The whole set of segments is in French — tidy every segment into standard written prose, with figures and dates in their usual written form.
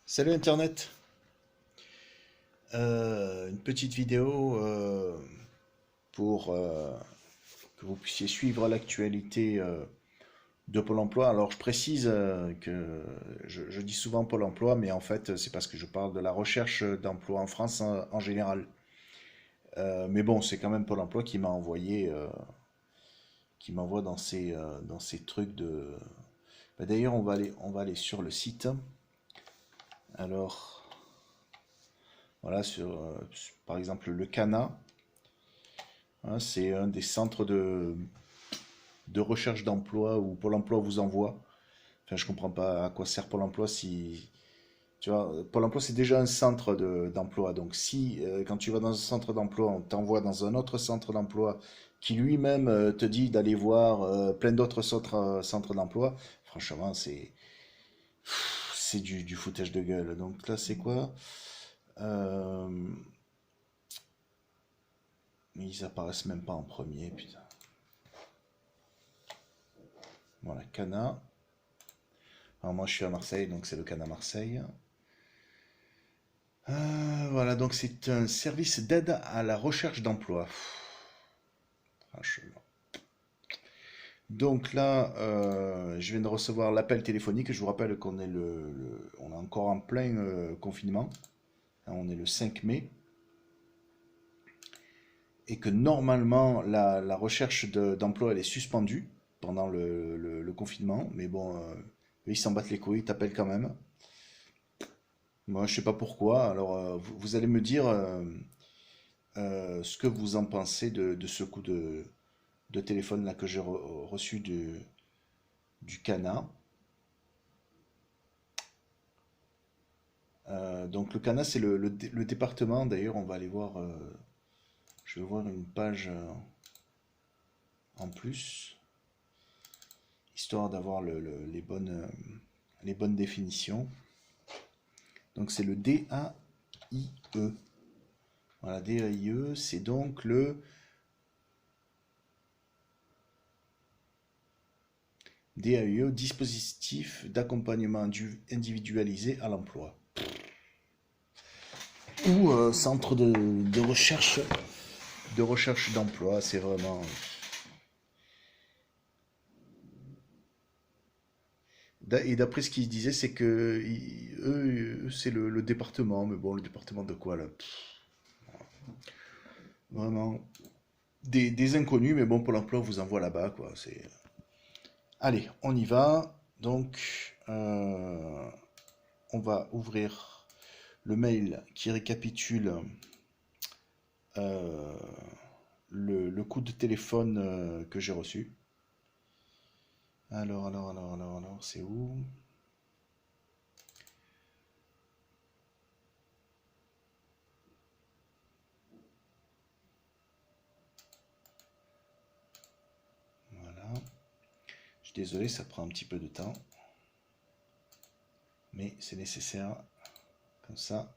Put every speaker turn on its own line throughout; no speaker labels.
Salut Internet. Une petite vidéo pour que vous puissiez suivre l'actualité de Pôle Emploi. Alors je précise que je dis souvent Pôle Emploi, mais en fait c'est parce que je parle de la recherche d'emploi en France en général. Mais bon, c'est quand même Pôle Emploi qui m'a envoyé, qui m'envoie dans ces trucs de. Bah, d'ailleurs, on va aller sur le site. Alors voilà, par exemple le CANA. Hein, c'est un des centres de recherche d'emploi où Pôle emploi vous envoie. Enfin, je comprends pas à quoi sert Pôle emploi si. Tu vois, Pôle emploi, c'est déjà un centre d'emploi. Donc, si quand tu vas dans un centre d'emploi, on t'envoie dans un autre centre d'emploi qui lui-même te dit d'aller voir plein d'autres centres d'emploi, franchement, c'est du foutage de gueule. Donc là, c'est quoi? Euh, Ils apparaissent même pas en premier, putain. Voilà, Cana. Alors moi je suis à Marseille, donc c'est le Cana Marseille. Voilà, donc c'est un service d'aide à la recherche d'emploi. Franchement. Donc là, je viens de recevoir l'appel téléphonique. Je vous rappelle qu'on est on est encore en plein confinement. Hein, on est le 5 mai. Et que normalement, la recherche d'emploi, elle est suspendue pendant le confinement. Mais bon, eux, ils s'en battent les couilles, ils t'appellent quand même. Moi, je sais pas pourquoi. Alors, vous allez me dire ce que vous en pensez de ce coup de téléphone là que j'ai reçu du Cana. Donc le Cana, c'est le département. D'ailleurs, on va aller voir. Je vais voir une page en plus, histoire d'avoir les bonnes définitions. Donc c'est le DAIE. Voilà, DAIE, c'est donc le DAIE, dispositif d'accompagnement individualisé à l'emploi. Ou centre de recherche d'emploi, c'est vraiment. Et d'après ce qu'ils disaient, c'est que eux, c'est le département, mais bon, le département de quoi là? Vraiment des inconnus, mais bon, pour l'emploi, on vous envoie là-bas, quoi. Allez, on y va. Donc, on va ouvrir le mail qui récapitule euh, le coup de téléphone que j'ai reçu. Alors, c'est où? Voilà. Je suis désolé, ça prend un petit peu de temps, mais c'est nécessaire. Comme ça,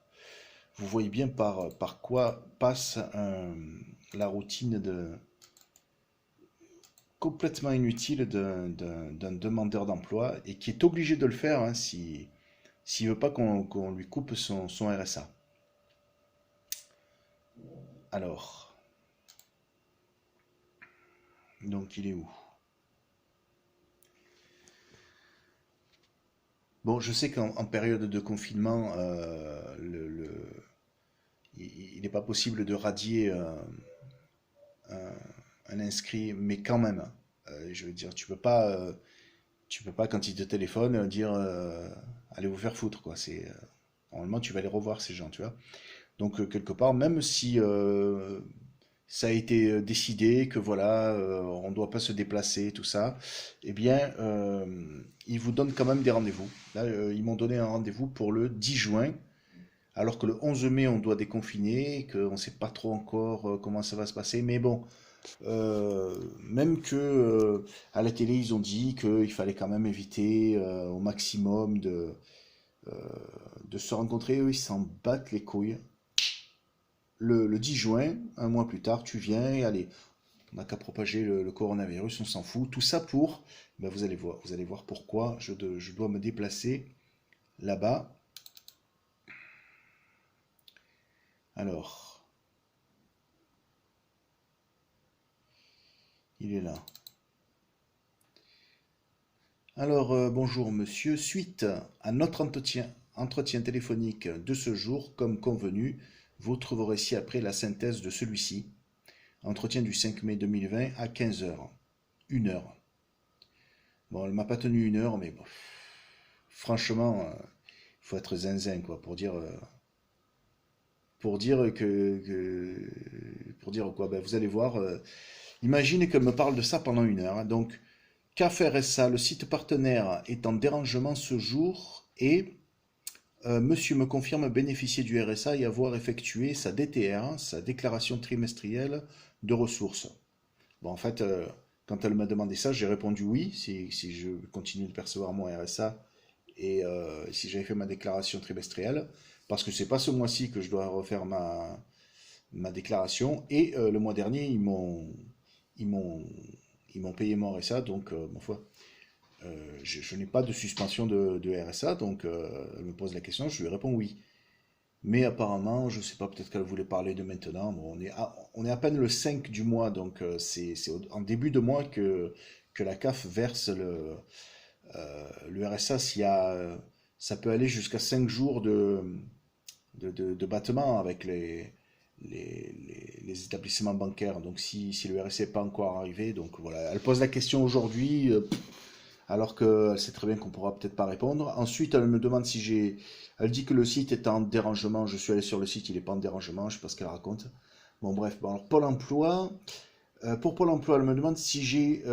vous voyez bien par quoi passe la routine complètement inutile d'un demandeur d'emploi et qui est obligé de le faire hein, s'il veut pas qu'on lui coupe son RSA. Alors, donc il est où? Bon, je sais qu'en période de confinement, il n'est pas possible de radier un inscrit, mais quand même, je veux dire, tu peux pas quand il te téléphone dire allez vous faire foutre quoi. Normalement tu vas les revoir ces gens, tu vois. Donc quelque part, même si ça a été décidé que voilà, on ne doit pas se déplacer, tout ça, eh bien, ils vous donnent quand même des rendez-vous. Là, ils m'ont donné un rendez-vous pour le 10 juin, alors que le 11 mai, on doit déconfiner, qu'on ne sait pas trop encore comment ça va se passer. Mais bon, même que à la télé, ils ont dit qu'il fallait quand même éviter au maximum euh, de se rencontrer. Eux, ils s'en battent les couilles. Le 10 juin, un mois plus tard, tu viens et allez, on n'a qu'à propager le coronavirus, on s'en fout. Tout ça pour, ben vous allez voir pourquoi je dois me déplacer là-bas. Alors, il est là. Alors, bonjour monsieur. Suite à notre entretien téléphonique de ce jour, comme convenu, vous trouverez ci-après la synthèse de celui-ci. Entretien du 5 mai 2020 à 15 heures. 1 heure. Bon, elle m'a pas tenu 1 heure, mais bon, franchement, il faut être zinzin, quoi, pour dire quoi. Ben, vous allez voir. Imaginez qu'elle me parle de ça pendant 1 heure, hein. Donc, qu'à ça, le site partenaire est en dérangement ce jour et monsieur me confirme bénéficier du RSA et avoir effectué sa DTR, sa déclaration trimestrielle de ressources. Bon, en fait, quand elle m'a demandé ça, j'ai répondu oui, si je continue de percevoir mon RSA et si j'avais fait ma déclaration trimestrielle, parce que c'est pas ce mois-ci que je dois refaire ma déclaration. Et le mois dernier, ils m'ont, ils m'ont payé mon RSA, donc ma foi, je n'ai pas de suspension de RSA, donc elle me pose la question, je lui réponds oui. Mais apparemment, je ne sais pas, peut-être qu'elle voulait parler de maintenant. Bon, on est à peine le 5 du mois, donc c'est en début de mois que la CAF verse le RSA. Ça peut aller jusqu'à 5 jours de battement avec les établissements bancaires. Donc si le RSA n'est pas encore arrivé, donc voilà, elle pose la question aujourd'hui. Alors qu'elle sait très bien qu'on pourra peut-être pas répondre. Ensuite, elle me demande si j'ai. Elle dit que le site est en dérangement. Je suis allé sur le site, il n'est pas en dérangement. Je sais pas ce qu'elle raconte. Bon, bref. Bon, alors, Pôle emploi. Pour Pôle emploi, elle me demande si j'ai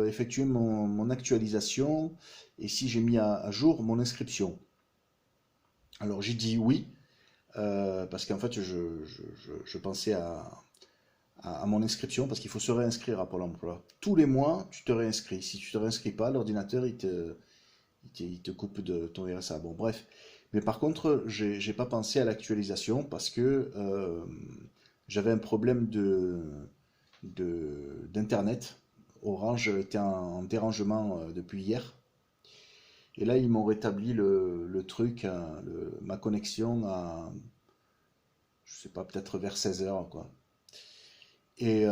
effectué mon actualisation et si j'ai mis à jour mon inscription. Alors, j'ai dit oui, parce qu'en fait, je pensais à mon inscription parce qu'il faut se réinscrire à Pôle emploi. Tous les mois, tu te réinscris. Si tu te réinscris pas, l'ordinateur, il te coupe de ton RSA. Bon, bref. Mais par contre, j'ai pas pensé à l'actualisation parce que j'avais un problème d'internet. Orange était en dérangement depuis hier. Et là, ils m'ont rétabli le truc, hein, ma connexion à, je sais pas, peut-être vers 16 heures, quoi. Et,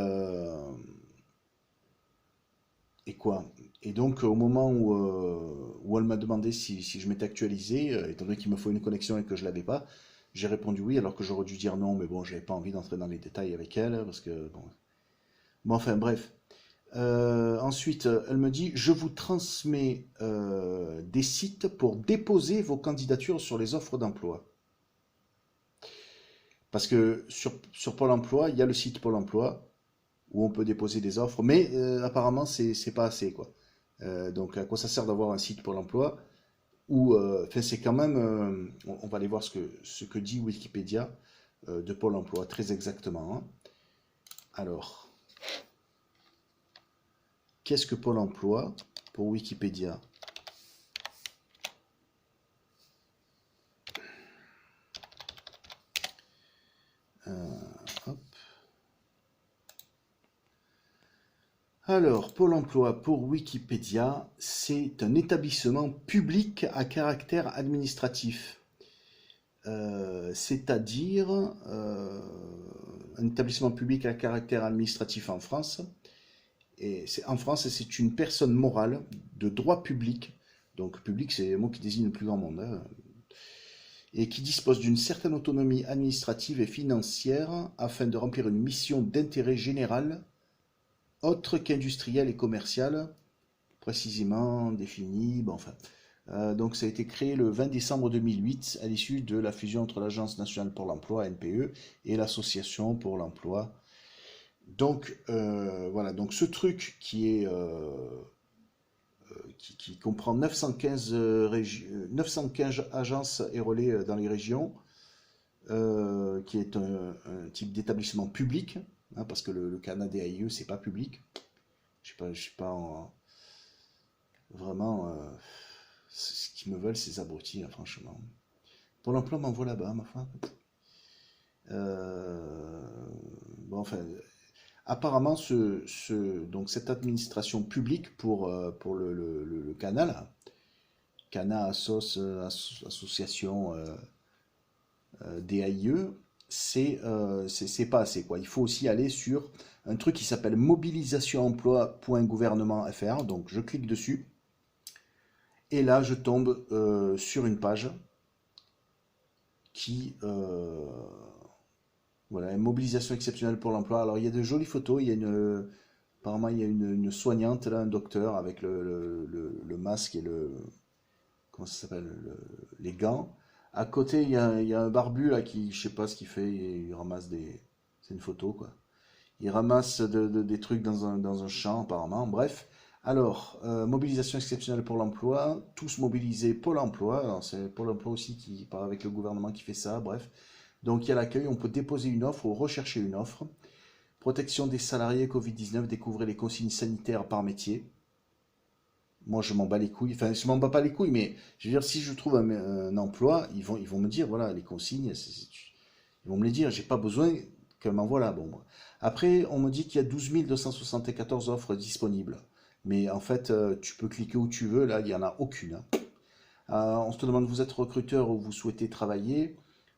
Et quoi? Et donc, au moment où elle m'a demandé si je m'étais actualisé, étant donné qu'il me faut une connexion et que je l'avais pas, j'ai répondu oui, alors que j'aurais dû dire non, mais bon, j'avais pas envie d'entrer dans les détails avec elle, parce que bon. Bon, enfin, bref. Ensuite, elle me dit, je vous transmets des sites pour déposer vos candidatures sur les offres d'emploi. Parce que sur Pôle emploi, il y a le site Pôle emploi où on peut déposer des offres, mais apparemment, c'est pas assez, quoi. Donc, à quoi ça sert d'avoir un site Pôle emploi où, enfin, c'est quand même, on va aller voir ce que dit Wikipédia de Pôle emploi, très exactement, hein. Alors, qu'est-ce que Pôle emploi pour Wikipédia? Hop. Alors, Pôle emploi pour Wikipédia, c'est un établissement public à caractère administratif. C'est-à-dire un établissement public à caractère administratif en France. En France, c'est une personne morale de droit public. Donc, public, c'est le mot qui désigne le plus grand monde, hein, et qui dispose d'une certaine autonomie administrative et financière afin de remplir une mission d'intérêt général autre qu'industrielle et commerciale, précisément définie. Bon, enfin, donc ça a été créé le 20 décembre 2008 à l'issue de la fusion entre l'Agence nationale pour l'emploi, NPE, et l'Association pour l'emploi. Donc voilà, donc ce truc qui comprend 915 agences et relais dans les régions, qui est un type d'établissement public, hein, parce que le Canada AIE, c'est pas public. Je sais pas vraiment ce qu'ils me veulent, ces abrutis, hein, franchement. Pour l'emploi, m'envoie là-bas, ma foi. Euh, bon, enfin, apparemment, donc cette administration publique pour le canal Cana Assos, association DAIE, c'est pas assez, quoi. Il faut aussi aller sur un truc qui s'appelle mobilisationemploi.gouvernement.fr. Donc je clique dessus et là je tombe sur une page qui voilà, mobilisation exceptionnelle pour l'emploi. Alors il y a de jolies photos, il y a apparemment il y a une soignante là, un docteur avec le masque et comment ça s'appelle, les gants. À côté, il y a un barbu là qui, je sais pas ce qu'il fait, il ramasse des. C'est une photo quoi. Il ramasse des trucs dans un champ apparemment. Bref. Alors, mobilisation exceptionnelle pour l'emploi, tous mobilisés Pôle emploi. Alors, c'est Pôle emploi aussi qui part avec le gouvernement qui fait ça. Bref. Donc, il y a l'accueil, on peut déposer une offre ou rechercher une offre. Protection des salariés Covid-19, découvrez les consignes sanitaires par métier. Moi, je m'en bats les couilles. Enfin, je m'en bats pas les couilles, mais je veux dire, si je trouve un emploi, ils vont me dire, voilà, les consignes, ils vont me les dire. J'ai pas besoin qu'elle m'envoie là. Bon, après, on me dit qu'il y a 12 274 offres disponibles. Mais en fait, tu peux cliquer où tu veux. Là, il n'y en a aucune, hein. On se demande, vous êtes recruteur ou vous souhaitez travailler.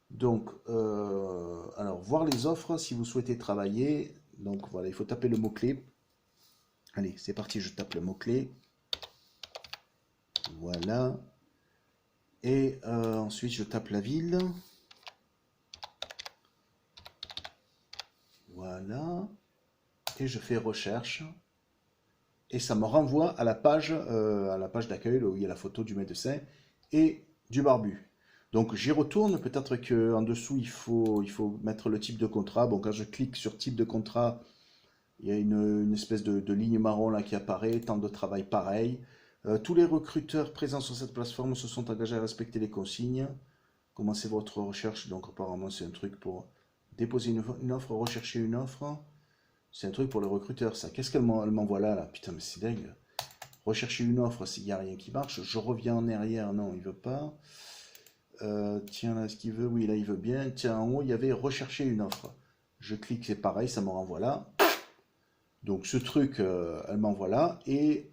Donc, alors, voir les offres si vous souhaitez travailler. Donc, voilà, il faut taper le mot-clé. Allez, c'est parti, je tape le mot-clé. Voilà. Et ensuite, je tape la ville. Voilà. Et je fais recherche. Et ça me renvoie à la page d'accueil où il y a la photo du médecin et du barbu. Donc j'y retourne. Peut-être qu'en dessous, il faut mettre le type de contrat. Bon, quand je clique sur type de contrat, il y a une espèce de ligne marron là qui apparaît. Temps de travail pareil. Tous les recruteurs présents sur cette plateforme se sont engagés à respecter les consignes. Commencez votre recherche. Donc apparemment c'est un truc pour déposer une offre, rechercher une offre. C'est un truc pour les recruteurs ça. Qu'est-ce qu'elle m'envoie là? Putain mais c'est dingue. Rechercher une offre s'il n'y a rien qui marche. Je reviens en arrière. Non il veut pas. Tiens là est-ce qu'il veut? Oui là il veut bien. Tiens en haut il y avait rechercher une offre. Je clique c'est pareil ça me renvoie là. Donc ce truc elle m'envoie là. Et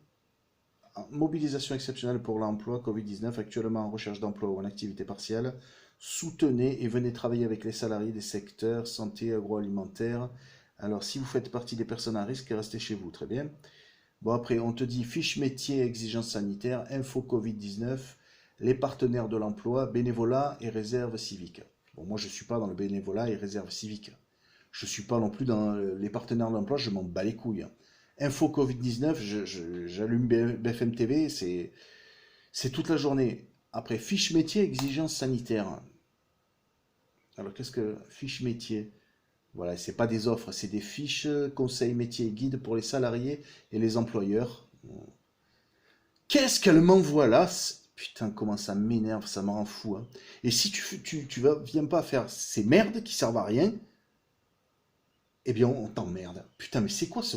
mobilisation exceptionnelle pour l'emploi Covid-19, actuellement en recherche d'emploi ou en activité partielle. Soutenez et venez travailler avec les salariés des secteurs santé, agroalimentaire. Alors, si vous faites partie des personnes à risque, restez chez vous. Très bien. Bon, après, on te dit fiche métier, exigences sanitaires, info Covid-19, les partenaires de l'emploi, bénévolat et réserve civique. Bon, moi, je ne suis pas dans le bénévolat et réserve civique. Je ne suis pas non plus dans les partenaires de l'emploi, je m'en bats les couilles. Info Covid-19, j'allume BFM TV, c'est toute la journée. Après, fiche métier, exigences sanitaires. Alors, qu'est-ce que fiche métier? Voilà, c'est pas des offres, c'est des fiches, conseils métiers et guides pour les salariés et les employeurs. Qu'est-ce qu'elle m'envoie là? Putain, comment ça m'énerve, ça me rend fou, hein. Et si viens pas faire ces merdes qui servent à rien, eh bien, on t'emmerde. Putain, mais c'est quoi ce.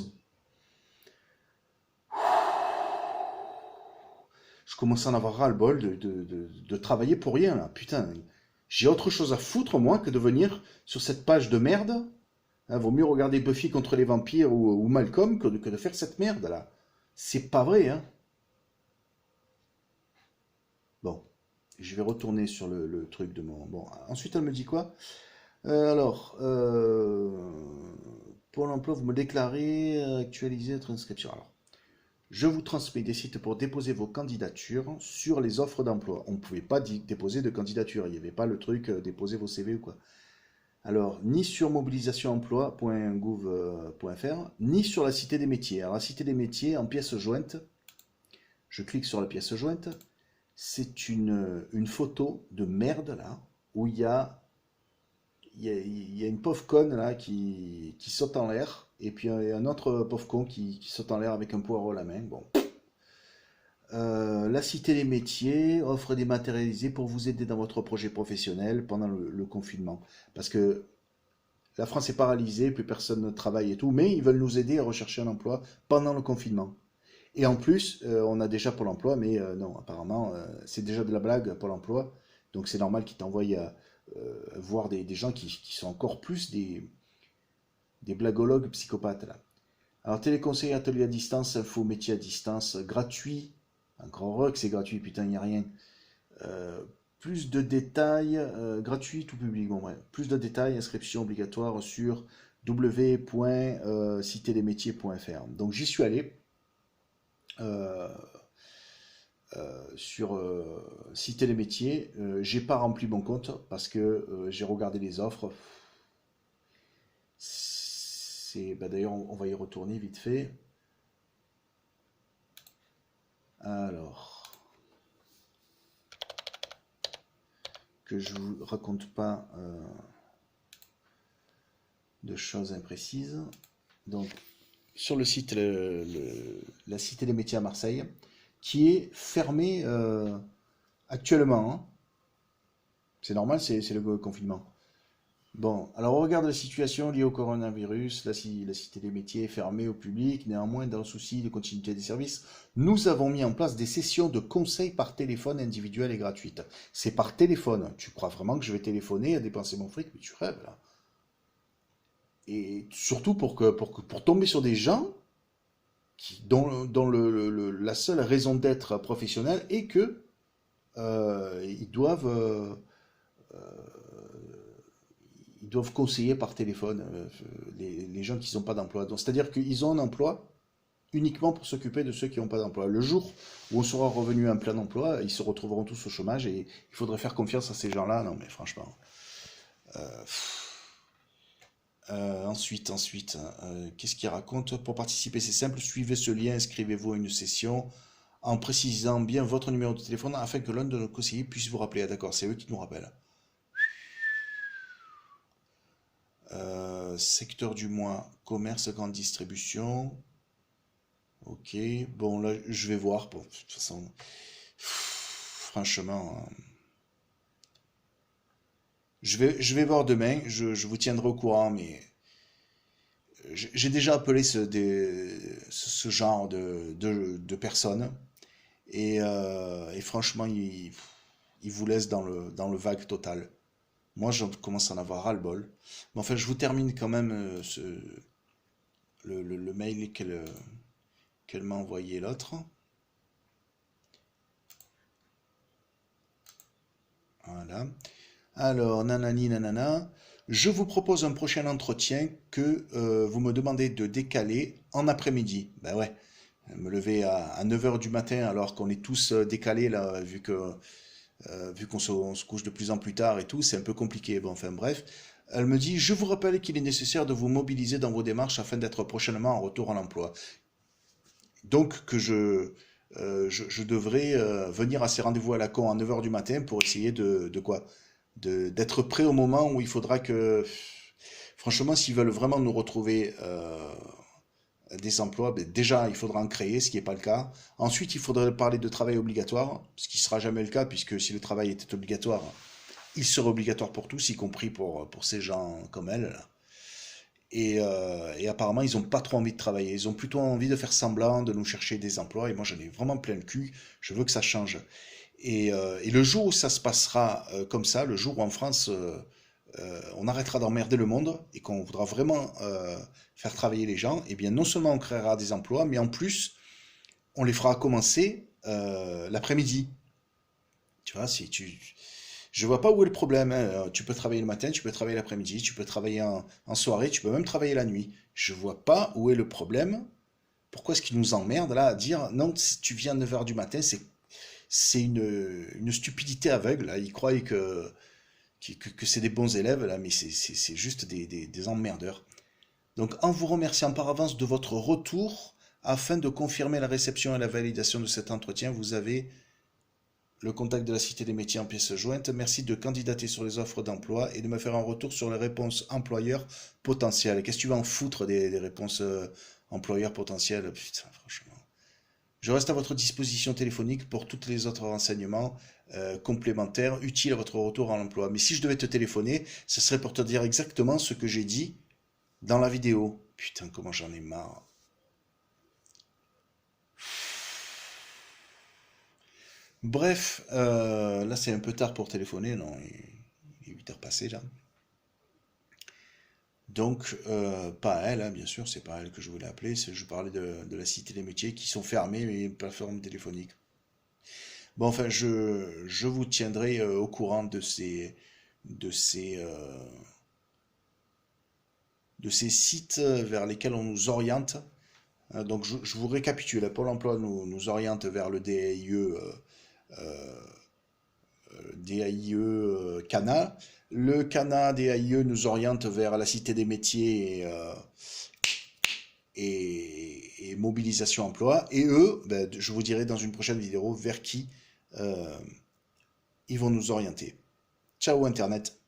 Je commence à en avoir ras-le-bol de travailler pour rien, là. Putain, j'ai autre chose à foutre, moi, que de venir sur cette page de merde. Hein, vaut mieux regarder Buffy contre les vampires ou Malcolm que de faire cette merde, là. C'est pas vrai, hein. Bon, je vais retourner sur le truc de mon. Bon, ensuite, elle me dit quoi? Alors, Pôle emploi, vous me déclarez actualiser votre inscription. Alors, je vous transmets des sites pour déposer vos candidatures sur les offres d'emploi. On ne pouvait pas déposer de candidature. Il n'y avait pas le truc déposer vos CV ou quoi. Alors, ni sur mobilisation-emploi.gouv.fr, ni sur la Cité des métiers. Alors, la Cité des métiers, en pièce jointe, je clique sur la pièce jointe. C'est une photo de merde, là, où il y a une pauvre conne là qui saute en l'air, et puis un autre pauvre con qui saute en l'air avec un poireau à la main. Bon. La Cité des métiers offre dématérialisé pour vous aider dans votre projet professionnel pendant le confinement. Parce que la France est paralysée, plus personne ne travaille et tout, mais ils veulent nous aider à rechercher un emploi pendant le confinement. Et en plus, on a déjà Pôle emploi, mais non, apparemment, c'est déjà de la blague, Pôle emploi. Donc c'est normal qu'ils t'envoient voir des gens qui sont encore plus des blagologues psychopathes là. Alors téléconseil, atelier à distance, info métier à distance, gratuit Encore heureux que c'est gratuit, putain, il n'y a rien. Euh, Plus de détails, gratuit ou public, bon bref. Plus de détails, inscription obligatoire sur www.citédesmétiers.fr. Donc j'y suis allé euh, sur Cité des métiers. J'ai pas rempli mon compte parce que j'ai regardé les offres. C'est, bah d'ailleurs, on va y retourner vite fait. Alors, que je vous raconte pas de choses imprécises. Donc, sur le site, la Cité des métiers à Marseille, qui est fermée actuellement, hein. C'est normal, c'est le confinement. Bon, alors on regarde la situation liée au coronavirus. La Cité des métiers est fermée au public. Néanmoins, dans le souci de continuité des services, nous avons mis en place des sessions de conseil par téléphone individuelles et gratuites. C'est par téléphone. Tu crois vraiment que je vais téléphoner à dépenser mon fric? Mais tu rêves là. Et surtout pour tomber sur des gens dont la seule raison d'être professionnelle est que ils doivent ils doivent conseiller par téléphone les gens qui n'ont pas d'emploi. Donc, c'est-à-dire qu'ils ont un emploi uniquement pour s'occuper de ceux qui n'ont pas d'emploi. Le jour où on sera revenu à un plein emploi, ils se retrouveront tous au chômage et il faudrait faire confiance à ces gens-là. Non, mais franchement. Euh, Qu'est-ce qu'il raconte? Pour participer, c'est simple. Suivez ce lien, inscrivez-vous à une session en précisant bien votre numéro de téléphone afin que l'un de nos conseillers puisse vous rappeler. Ah, d'accord, c'est eux qui nous rappellent. Secteur du mois, commerce, grande distribution. Ok, bon là je vais voir. Bon, de toute façon, franchement, je vais voir demain. Je vous tiendrai au courant, mais j'ai déjà appelé ce genre de personnes et franchement, ils vous laissent dans le vague total. Moi, je commence à en avoir ras-le-bol. Mais enfin, je vous termine quand même le mail qu'elle m'a envoyé l'autre. Voilà. Alors, nanani nanana, je vous propose un prochain entretien que vous me demandez de décaler en après-midi. Ben ouais, me lever à 9 heures du matin alors qu'on est tous décalés là, vu qu'on se couche de plus en plus tard et tout, c'est un peu compliqué. Bon, enfin bref. Elle me dit, je vous rappelle qu'il est nécessaire de vous mobiliser dans vos démarches afin d'être prochainement en retour à l'emploi. Donc que je devrais venir à ces rendez-vous à la con à 9 heures du matin pour essayer de quoi? D'être prêt au moment où il faudra que... Franchement, s'ils veulent vraiment nous retrouver des emplois, ben déjà, il faudra en créer, ce qui n'est pas le cas. Ensuite, il faudrait parler de travail obligatoire, ce qui ne sera jamais le cas, puisque si le travail était obligatoire, il serait obligatoire pour tous, y compris pour ces gens comme elle, là. Et apparemment, ils n'ont pas trop envie de travailler. Ils ont plutôt envie de faire semblant, de nous chercher des emplois. Et moi, j'en ai vraiment plein le cul. Je veux que ça change. Et le jour où ça se passera comme ça, le jour où en France, on arrêtera d'emmerder le monde et qu'on voudra vraiment faire travailler les gens, eh bien, non seulement on créera des emplois, mais en plus, on les fera commencer l'après-midi. Tu vois, si tu, je vois pas où est le problème, hein. Tu peux travailler le matin, tu peux travailler l'après-midi, tu peux travailler en soirée, tu peux même travailler la nuit. Je vois pas où est le problème. Pourquoi est-ce qu'ils nous emmerdent là à dire non, si tu viens à 9 heures du matin, c'est une stupidité aveugle. Là. Ils croient que c'est des bons élèves, là, mais c'est juste des emmerdeurs. Donc, en vous remerciant par avance de votre retour, afin de confirmer la réception et la validation de cet entretien, vous avez le contact de la Cité des métiers en pièces jointes. Merci de candidater sur les offres d'emploi et de me faire un retour sur les réponses employeurs potentielles. Qu'est-ce que tu vas en foutre des réponses employeurs potentielles? Putain, franchement. Je reste à votre disposition téléphonique pour tous les autres renseignements complémentaires utiles à votre retour à l'emploi. Mais si je devais te téléphoner, ce serait pour te dire exactement ce que j'ai dit dans la vidéo. Putain, comment j'en ai marre. Bref, là c'est un peu tard pour téléphoner, non, il est 8 heures passées là. Donc, pas à elle, hein, bien sûr, c'est pas à elle que je voulais appeler, je parlais de la Cité des métiers qui sont fermées, mais plateforme téléphonique. Bon, enfin, je vous tiendrai au courant de ces, de ces sites vers lesquels on nous oriente. Donc, je vous récapitule. Pôle emploi nous oriente vers le DAIE Cana. Le Cana DAIE nous oriente vers la Cité des métiers et mobilisation emploi. Et eux, ben, je vous dirai dans une prochaine vidéo vers qui euh, ils vont nous orienter. Ciao Internet.